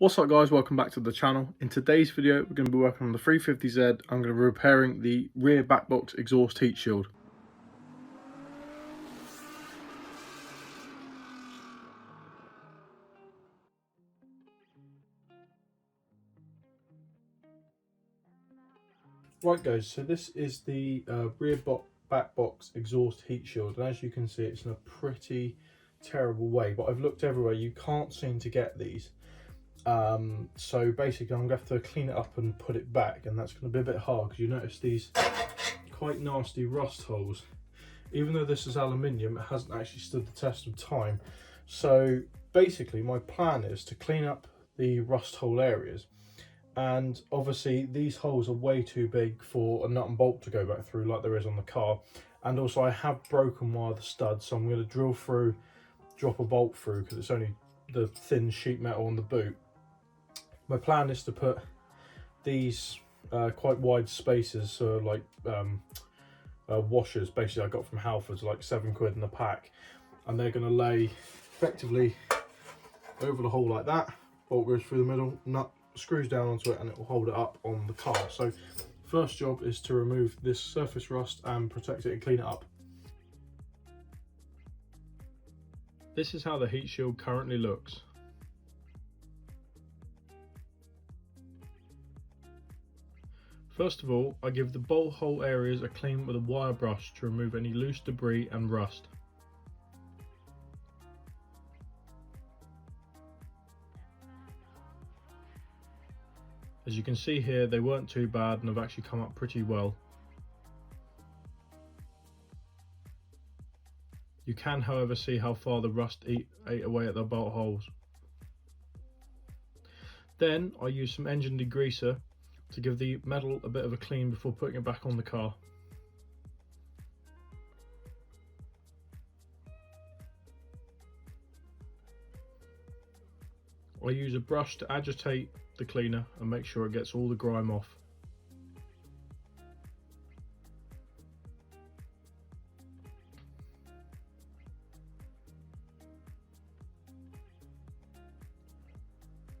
What's up guys, welcome back to the channel. In today's video we're going to be working on the 350z. I'm going to be repairing the rear back box exhaust heat shield. Right guys, so this is the back box exhaust heat shield, and as you can see it's in a pretty terrible way, but I've looked everywhere, you can't seem to get these. So basically I'm going to have to clean it up and put it back, and that's going to be a bit hard because you notice these quite nasty rust holes. Even though this is aluminium, it hasn't actually stood the test of time. So basically my plan is to clean up the rust hole areas, and obviously these holes are way too big for a nut and bolt to go back through like there is on the car, and also I have broken one of the studs, so I'm going to drill through, drop a bolt through because it's only the thin sheet metal on the boot. My plan is to put these quite wide spacers, so like washers, basically I got from Halfords, like £7 in a pack, and they're going to lay effectively over the hole like that. Bolt goes through the middle, nut screws down onto it, and it will hold it up on the car. So first job is to remove this surface rust and protect it and clean it up. This is how the heat shield currently looks. First of all, I give the bolt hole areas a clean with a wire brush to remove any loose debris and rust. As you can see here, they weren't too bad and have actually come up pretty well. You can, however, see how far the rust ate away at the bolt holes. Then I use some engine degreaser to give the metal a bit of a clean before putting it back on the car. I use a brush to agitate the cleaner and make sure it gets all the grime off.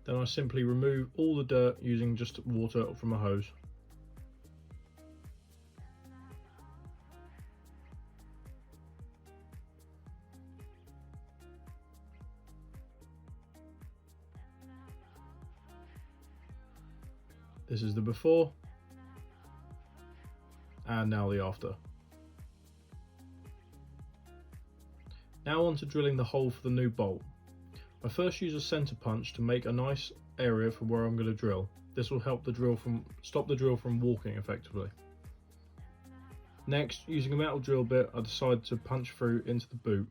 Then I simply remove all the dirt using just water from a hose. This is the before, and now the after. Now on to drilling the hole for the new bolt. I first use a center punch to make a nice area for where I'm going to drill. This will help stop the drill from walking effectively. Next, using a metal drill bit, I decide to punch through into the boot.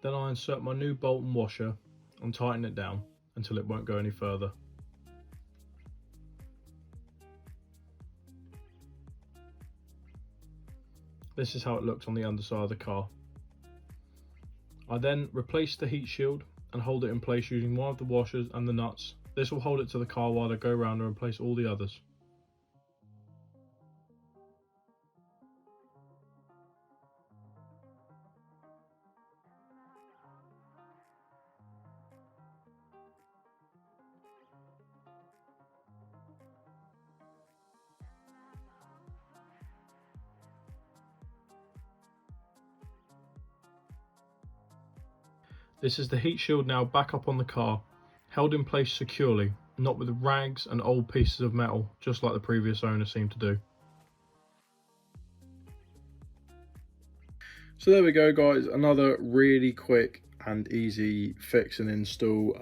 Then I insert my new bolt and washer and tighten it down until it won't go any further. This is how it looks on the underside of the car. I then replace the heat shield and hold it in place using one of the washers and the nuts. This will hold it to the car while I go around and replace all the others. This is the heat shield now back up on the car, held in place securely, not with rags and old pieces of metal, just like the previous owner seemed to do. So there we go guys, another really quick and easy fix and install.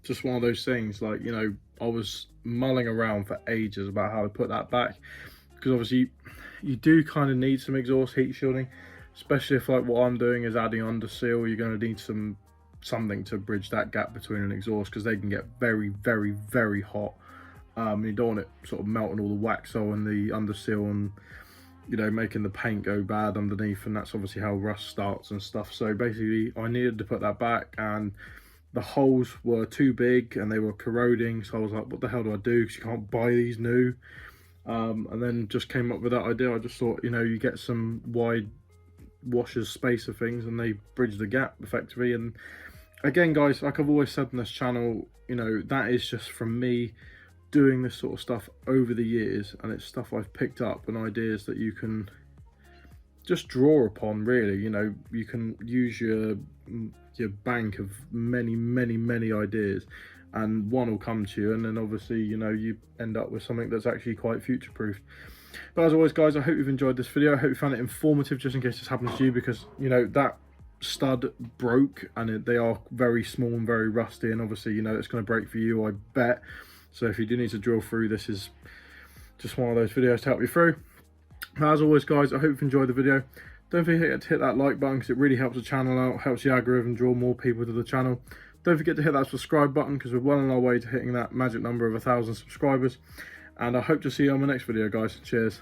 Just one of those things, like, you know, I was mulling around for ages about how to put that back, because obviously you do kind of need some exhaust heat shielding, especially if, like, what I'm doing is adding under seal. You're going to need something to bridge that gap between an exhaust, because they can get very, very, very hot You don't want it sort of melting all the wax on the under seal and, you know, making the paint go bad underneath, and that's obviously how rust starts and stuff. So basically I needed to put that back, and the holes were too big and they were corroding, so I was like, what the hell do I do, because you can't buy these new. And then just came up with that idea. I just thought, you know, you get some wide washers spacer things and they bridge the gap effectively. And again guys, like I've always said on this channel, you know, that is just from me doing this sort of stuff over the years, and it's stuff I've picked up and ideas that you can just draw upon, really. You know, you can use your bank of many ideas, and one will come to you, and then obviously, you know, you end up with something that's actually quite future-proof. But as always guys, I hope you've enjoyed this video. I hope you found it informative, just in case this happens to you, because, you know, that stud broke and they are very small and very rusty, and obviously, you know, it's going to break for you, I bet. So if you do need to drill through, this is just one of those videos to help you through. As always guys, I hope you've enjoyed the video. Don't forget to hit that like button, because it really helps the channel out, helps the algorithm draw more people to the channel. Don't forget to hit that subscribe button, because we're well on our way to hitting that magic number of 1,000 subscribers. And I hope to see you on my next video guys. Cheers.